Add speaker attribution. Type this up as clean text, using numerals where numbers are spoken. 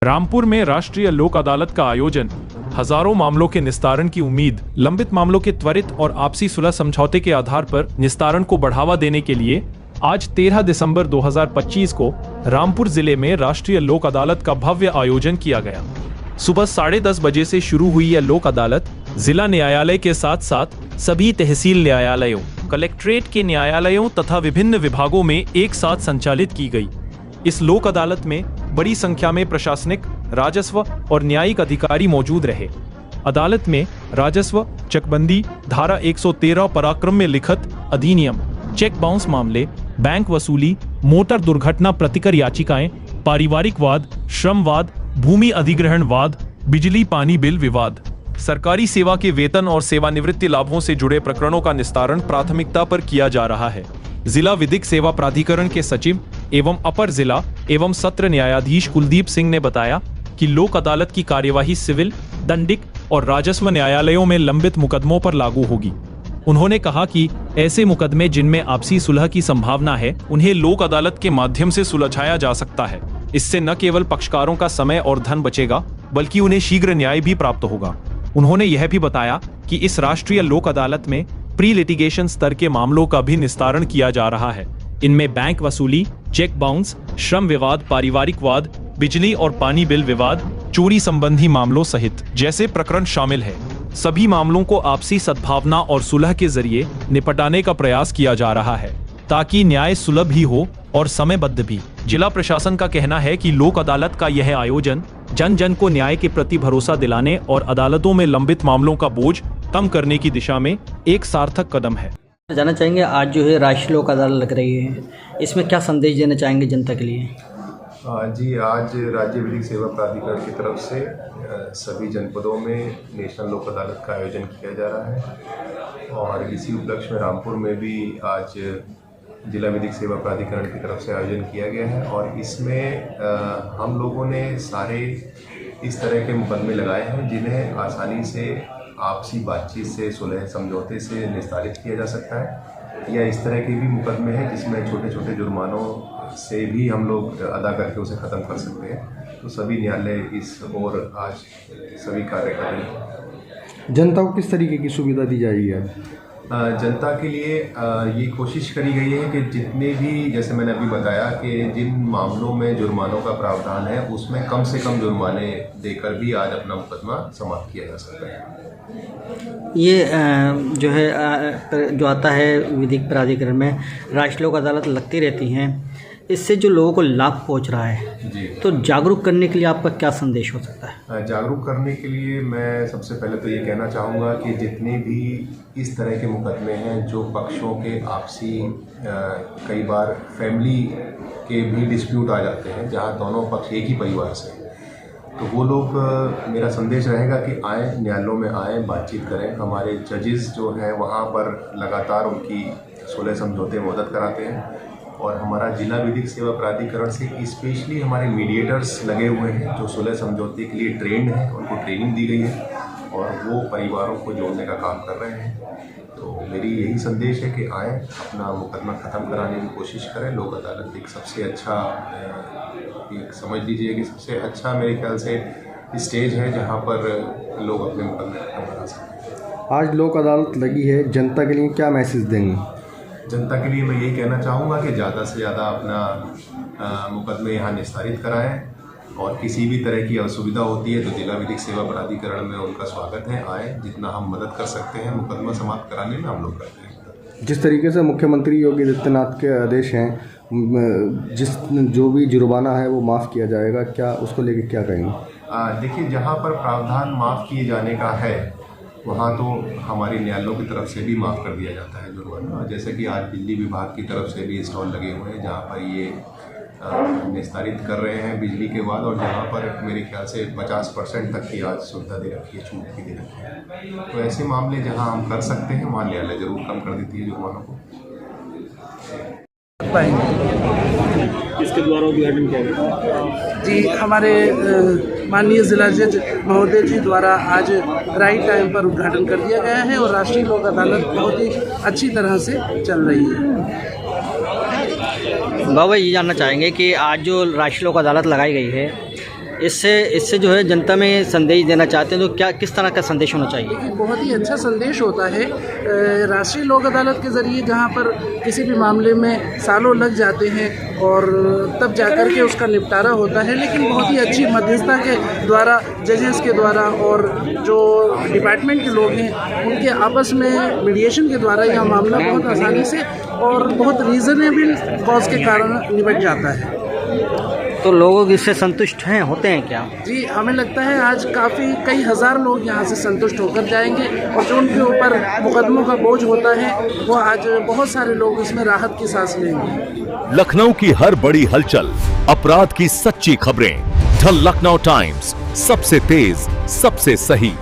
Speaker 1: रामपुर में राष्ट्रीय लोक अदालत का आयोजन, हजारों मामलों के निस्तारण की उम्मीद। लंबित मामलों के त्वरित और आपसी सुलह समझौते के आधार पर निस्तारण को बढ़ावा देने के लिए आज 13 दिसंबर 2025 को रामपुर जिले में राष्ट्रीय लोक अदालत का भव्य आयोजन किया गया। सुबह 10:30 बजे से शुरू हुई यह लोक अदालत जिला न्यायालय के साथ साथ सभी तहसील न्यायालयों, कलेक्ट्रेट के न्यायालयों तथा विभिन्न विभागों में एक साथ संचालित की गई। इस लोक अदालत में बड़ी संख्या में प्रशासनिक, राजस्व और न्यायिक अधिकारी मौजूद रहे। अदालत में राजस्व, चकबंदी, धारा 113 पराक्रम में लिखित अधिनियम, चेक बाउंस मामले, बैंक वसूली, मोटर दुर्घटना प्रतिकर याचिकाएं, पारिवारिक वाद, श्रम वाद, भूमि अधिग्रहण वाद, बिजली पानी बिल विवाद, सरकारी सेवा के वेतन और सेवानिवृत्ति लाभों से जुड़े प्रकरणों का निस्तारण प्राथमिकता पर किया जा रहा है। जिला विधिक सेवा प्राधिकरण के सचिव एवं अपर जिला एवं सत्र न्यायाधीश कुलदीप सिंह ने बताया कि लोक अदालत की कार्यवाही सिविल, दंडिक और राजस्व न्यायालयों में लंबित मुकदमों पर लागू होगी। उन्होंने कहा कि ऐसे मुकदमे जिनमें आपसी सुलह की संभावना है, उन्हें लोक अदालत के माध्यम से सुलझाया जा सकता है। इससे न केवल पक्षकारों का समय और धन बचेगा, बल्कि उन्हें शीघ्र न्याय भी प्राप्त होगा। उन्होंने यह भी बताया कि इस राष्ट्रीय लोक अदालत में प्री लिटिगेशन स्तर के मामलों का भी निस्तारण किया जा रहा है। इनमें बैंक वसूली, चेक बाउंस, श्रम विवाद, पारिवारिक वाद, बिजली और पानी बिल विवाद, चोरी संबंधी मामलों सहित जैसे प्रकरण शामिल है। सभी मामलों को आपसी सद्भावना और सुलह के जरिए निपटाने का प्रयास किया जा रहा है, ताकि न्याय सुलभ भी हो और समयबद्ध भी। जिला प्रशासन का कहना है कि लोक अदालत का यह आयोजन जन जन को न्याय के प्रति भरोसा दिलाने और अदालतों में लंबित मामलों का बोझ कम करने की दिशा में एक सार्थक कदम है।
Speaker 2: जानना चाहेंगे, आज जो है राष्ट्रीय लोक अदालत लग रही है, इसमें क्या संदेश देना चाहेंगे जनता के लिए?
Speaker 3: जी, आज राज्य विधिक सेवा प्राधिकरण की तरफ से सभी जनपदों में नेशनल लोक अदालत का आयोजन किया जा रहा है और इसी उपलक्ष्य में रामपुर में भी आज जिला विधिक सेवा प्राधिकरण की तरफ से आयोजन किया गया है। और इसमें हम लोगों ने सारे इस तरह के मुकदमे लगाए हैं जिन्हें आसानी से आपसी बातचीत से, सुलह समझौते से निस्तारित किया जा सकता है, या इस तरह के भी मुकदमे हैं जिसमें छोटे छोटे जुर्मानों से भी हम लोग अदा करके उसे ख़त्म कर सकते हैं। तो सभी न्यायालय इस ओर आज सभी कार्य कर रहे हैं।
Speaker 4: जनता को किस तरीके की सुविधा दी जाएगी?
Speaker 3: जनता के लिए ये कोशिश करी गई है कि जितने भी, जैसे मैंने अभी बताया कि जिन मामलों में जुर्मानों का प्रावधान है उसमें कम से कम जुर्माने देकर भी आज अपना मुकदमा समाप्त किया जा सकता है।
Speaker 2: ये जो है जो आता है विधिक प्राधिकरण में, राष्ट्रीय लोक अदालत लगती रहती हैं, इससे जो लोगों को लाभ पहुंच रहा है
Speaker 3: जी,
Speaker 2: तो जागरूक करने के लिए आपका क्या संदेश हो सकता है?
Speaker 3: जागरूक करने के लिए मैं सबसे पहले तो ये कहना चाहूँगा कि जितने भी इस तरह के मुकदमे हैं जो पक्षों के आपसी, कई बार फैमिली के भी डिस्प्यूट आ जाते हैं जहाँ दोनों पक्ष एक ही परिवार से, तो वो लोग, मेरा संदेश रहेगा कि आए, न्यायालयों में आए, बातचीत करें। हमारे जजेस जो हैं वहाँ पर लगातार उनकी सुलह समझौते मदद कराते हैं और हमारा जिला विधिक सेवा प्राधिकरण से स्पेशली हमारे मीडिएटर्स लगे हुए हैं जो सुलह समझौते के लिए ट्रेंड हैं, उनको ट्रेनिंग दी गई है और वो परिवारों को जोड़ने का काम कर रहे हैं। तो मेरी यही संदेश है कि आएँ, अपना मुकदमा ख़त्म कराने की कोशिश करें। लोक अदालत एक सबसे अच्छा, एक समझ लीजिए कि सबसे अच्छा मेरे ख्याल से स्टेज है जहाँ पर लोग अपने मुकदमे खत्म करा सकते हैं।
Speaker 4: आज लोक अदालत लगी है, जनता के लिए क्या मैसेज देंगे?
Speaker 3: जनता के लिए मैं यही कहना चाहूँगा कि ज़्यादा से ज़्यादा अपना मुकदमे यहाँ निस्तारित कराएं और किसी भी तरह की असुविधा होती है तो जिला विधिक सेवा प्राधिकरण में उनका स्वागत है। आए, जितना हम मदद कर सकते हैं मुकदमा समाप्त कराने में हम लोग करते हैं।
Speaker 4: जिस तरीके से मुख्यमंत्री योगी आदित्यनाथ के आदेश हैं, जो भी जुर्माना है वो माफ़ किया जाएगा, क्या उसको लेकर क्या कहेंगे?
Speaker 3: देखिए, जहाँ पर प्रावधान माफ़ किए जाने का है वहाँ तो हमारे न्यायालयों की तरफ से भी माफ़ कर दिया जाता है जुर्माना। जैसे कि आज बिजली विभाग की तरफ से भी स्टॉल लगे हुए हैं जहाँ पर ये निस्तारित कर रहे हैं बिजली के बाद, और जहाँ पर मेरे ख्याल से 50% तक की आज सुविधा दे रखी है, छूट भी दे रखी है। तो ऐसे मामले जहाँ हम कर सकते हैं वहाँ न्यायालय जरूर कम कर देती है जुर्मानों को।
Speaker 2: इसके द्वारा उद्घाटन किया गया
Speaker 5: जी, हमारे माननीय जिला जज महोदय जी द्वारा आज राइट टाइम पर उद्घाटन कर दिया गया है और राष्ट्रीय लोक अदालत बहुत ही अच्छी तरह से चल रही है।
Speaker 2: बाबा, ये जानना चाहेंगे कि आज जो राष्ट्रीय लोक अदालत लगाई गई है, इससे जो है जनता में संदेश देना चाहते हैं तो क्या किस तरह का संदेश होना चाहिए?
Speaker 5: देखिए, बहुत ही अच्छा संदेश होता है। राष्ट्रीय लोक अदालत के ज़रिए जहाँ पर किसी भी मामले में सालों लग जाते हैं और तब जाकर के उसका निपटारा होता है, लेकिन बहुत ही अच्छी मध्यस्थता के द्वारा, जजेस के द्वारा और जो डिपार्टमेंट के लोग हैं उनके आपस में मीडिएशन के द्वारा यह मामला बहुत आसानी से और बहुत रीज़नेबल कॉज के कारण निपट जाता है।
Speaker 2: तो लोग इससे संतुष्ट होते हैं क्या?
Speaker 5: जी, हमें लगता है आज कई हज़ार लोग यहाँ से संतुष्ट होकर जाएंगे और जो उनके ऊपर मुकदमों का बोझ होता है वो आज बहुत सारे लोग इसमें राहत की सांस लेंगे।
Speaker 6: लखनऊ की हर बड़ी हलचल, अपराध की सच्ची खबरें, द लखनऊ टाइम्स, सबसे तेज, सबसे सही।